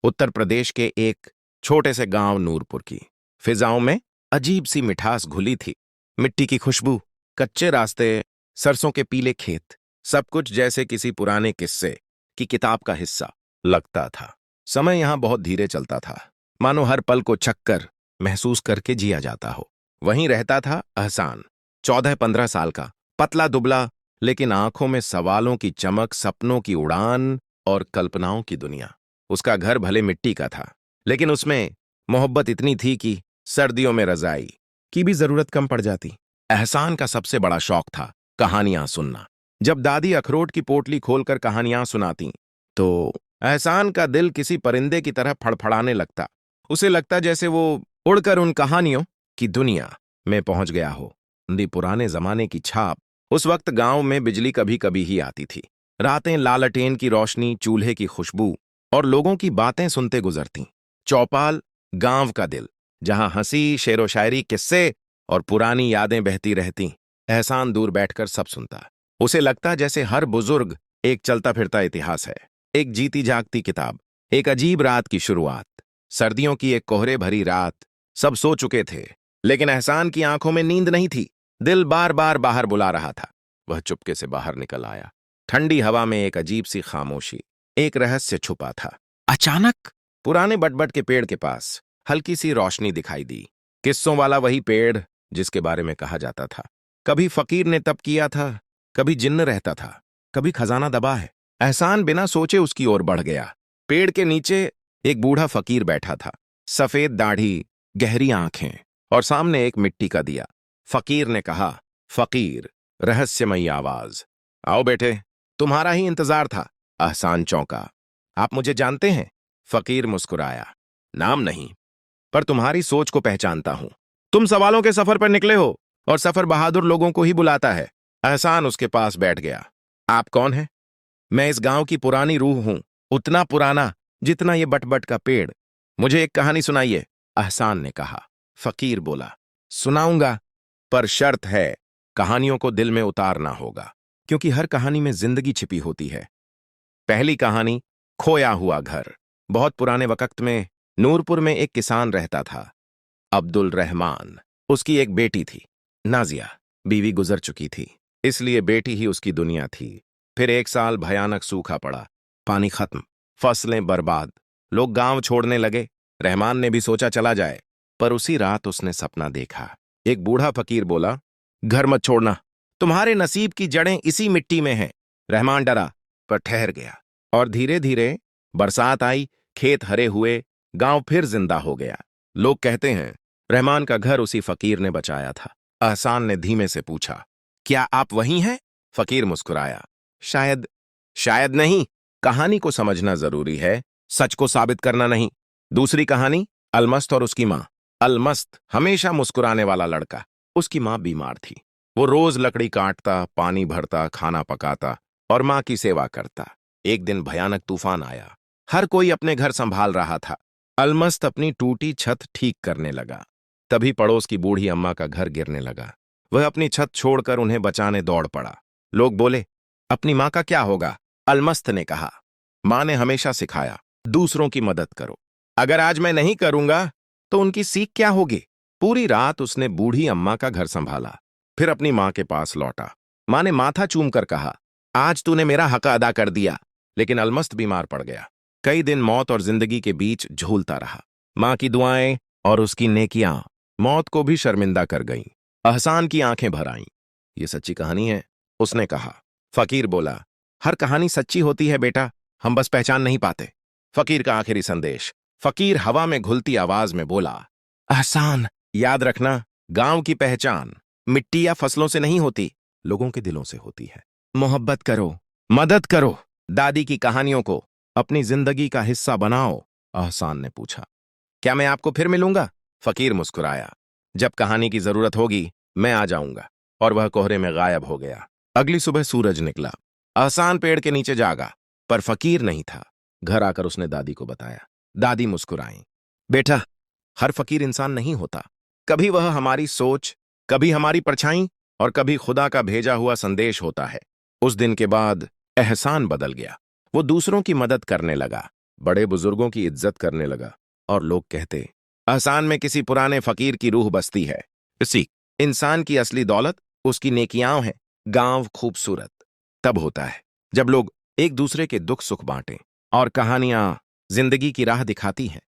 उत्तर प्रदेश के एक छोटे से गांव नूरपुर की फिजाओं में अजीब सी मिठास घुली थी। मिट्टी की खुशबू, कच्चे रास्ते, सरसों के पीले खेत, सब कुछ जैसे किसी पुराने किस्से की किताब का हिस्सा लगता था। समय यहां बहुत धीरे चलता था, मानो हर पल को छक्कर महसूस करके जिया जाता हो। वहीं रहता था अहसान, 14-15 साल का, पतला दुबला, लेकिन आंखों में सवालों की चमक, सपनों की उड़ान और कल्पनाओं की दुनिया। उसका घर भले मिट्टी का था, लेकिन उसमें मोहब्बत इतनी थी कि सर्दियों में रजाई की भी जरूरत कम पड़ जाती। एहसान का सबसे बड़ा शौक था कहानियां सुनना। जब दादी अखरोट की पोटली खोलकर कहानियां सुनाती, तो एहसान का दिल किसी परिंदे की तरह फड़फड़ाने लगता। उसे लगता जैसे वो उड़कर उन कहानियों की दुनिया में पहुंच गया हो। दी पुराने जमाने की छाप। उस वक्त गांव में बिजली कभी कभी ही आती थी। रातें लालटेन की रोशनी, चूल्हे की खुशबू और लोगों की बातें सुनते गुजरती। चौपाल, गांव का दिल, जहां हंसी, शेरो शायरी, किस्से और पुरानी यादें बहती रहती। एहसान दूर बैठकर सब सुनता। उसे लगता जैसे हर बुजुर्ग एक चलता फिरता इतिहास है, एक जीती जागती किताब, एक अजीब रात की शुरुआत। सर्दियों की एक कोहरे भरी रात। सब सो चुके थे, लेकिन एहसान की आंखों में नींद नहीं थी। दिल बार बार बाहर बुला रहा था। वह चुपके से बाहर निकल आया। ठंडी हवा में एक अजीब सी खामोशी, एक रहस्य छुपा था। अचानक पुराने बटबट के पेड़ के पास हल्की सी रोशनी दिखाई दी। किस्सों वाला वही पेड़ जिसके बारे में कहा जाता था, कभी फकीर ने तप किया था, कभी जिन्न रहता था, कभी खजाना दबा है। एहसान बिना सोचे उसकी ओर बढ़ गया। पेड़ के नीचे एक बूढ़ा फकीर बैठा था, सफेद दाढ़ी, गहरी आंखें और सामने एक मिट्टी का दिया। फकीर ने कहा, फकीर, रहस्यमयी आवाज, आओ बेटे, तुम्हारा ही इंतजार था। एहसान चौंका, आप मुझे जानते हैं? फकीर मुस्कुराया, नाम नहीं, पर तुम्हारी सोच को पहचानता हूं। तुम सवालों के सफर पर निकले हो, और सफर बहादुर लोगों को ही बुलाता है। एहसान उसके पास बैठ गया। आप कौन हैं? मैं इस गांव की पुरानी रूह हूं, उतना पुराना जितना ये बटबट का पेड़। मुझे एक कहानी सुनाइए, एहसान ने कहा। फकीर बोला, सुनाऊंगा, पर शर्त है, कहानियों को दिल में उतारना होगा, क्योंकि हर कहानी में जिंदगी छिपी होती है। पहली कहानी, खोया हुआ घर। बहुत पुराने वक्त में नूरपुर में एक किसान रहता था, अब्दुल रहमान। उसकी एक बेटी थी, नाजिया। बीवी गुजर चुकी थी, इसलिए बेटी ही उसकी दुनिया थी। फिर एक साल भयानक सूखा पड़ा, पानी खत्म, फसलें बर्बाद, लोग गांव छोड़ने लगे। रहमान ने भी सोचा चला जाए, पर उसी रात उसने सपना देखा। एक बूढ़ा फकीर बोला, घर मत छोड़ना, तुम्हारे नसीब की जड़ें इसी मिट्टी में हैं। रहमान डरा, पर ठहर गया, और धीरे धीरे बरसात आई, खेत हरे हुए, गांव फिर जिंदा हो गया। लोग कहते हैं रहमान का घर उसी फकीर ने बचाया था। एहसान ने धीमे से पूछा, क्या आप वही हैं? फकीर मुस्कुराया, शायद, शायद नहीं। कहानी को समझना जरूरी है, सच को साबित करना नहीं। दूसरी कहानी, अलमस्त और उसकी मां। अलमस्त हमेशा मुस्कुराने वाला लड़का। उसकी मां बीमार थी। वो रोज लकड़ी काटता, पानी भरता, खाना पकाता और मां की सेवा करता। एक दिन भयानक तूफान आया, हर कोई अपने घर संभाल रहा था। अलमस्त अपनी टूटी छत ठीक करने लगा। तभी पड़ोस की बूढ़ी अम्मा का घर गिरने लगा। वह अपनी छत छोड़कर उन्हें बचाने दौड़ पड़ा। लोग बोले, अपनी मां का क्या होगा? अलमस्त ने कहा, मां ने हमेशा सिखाया, दूसरों की मदद करो। अगर आज मैं नहीं करूंगा तो उनकी सीख क्या होगी? पूरी रात उसने बूढ़ी अम्मा का घर संभाला, फिर अपनी मां के पास लौटा। मां ने माथा चूमकर कहा, आज तूने मेरा हक अदा कर दिया। लेकिन अलमस्त बीमार पड़ गया। कई दिन मौत और जिंदगी के बीच झूलता रहा। मां की दुआएं और उसकी नेकियां मौत को भी शर्मिंदा कर गईं। एहसान की आंखें भर आईं। ये सच्ची कहानी है, उसने कहा। फकीर बोला, हर कहानी सच्ची होती है बेटा, हम बस पहचान नहीं पाते। फकीर का आखिरी संदेश। फकीर हवा में घुलती आवाज में बोला, एहसान, याद रखना, गांव की पहचान मिट्टी या फसलों से नहीं होती, लोगों के दिलों से होती है। मोहब्बत करो, मदद करो, दादी की कहानियों को अपनी जिंदगी का हिस्सा बनाओ। एहसान ने पूछा, क्या मैं आपको फिर मिलूंगा? फकीर मुस्कुराया, जब कहानी की जरूरत होगी मैं आ जाऊंगा। और वह कोहरे में गायब हो गया। अगली सुबह सूरज निकला। एहसान पेड़ के नीचे जागा, पर फकीर नहीं था। घर आकर उसने दादी को बताया। दादी मुस्कुराई, बेटा, हर फकीर इंसान नहीं होता। कभी वह हमारी सोच, कभी हमारी परछाई और कभी खुदा का भेजा हुआ संदेश होता है। उस दिन के बाद एहसान बदल गया। वो दूसरों की मदद करने लगा, बड़े बुजुर्गों की इज्जत करने लगा और लोग कहते, एहसान में किसी पुराने फकीर की रूह बसती है। इसी इंसान की असली दौलत उसकी नेकियां हैं। गांव खूबसूरत तब होता है जब लोग एक दूसरे के दुख सुख बांटें और कहानियां जिंदगी की राह दिखाती हैं।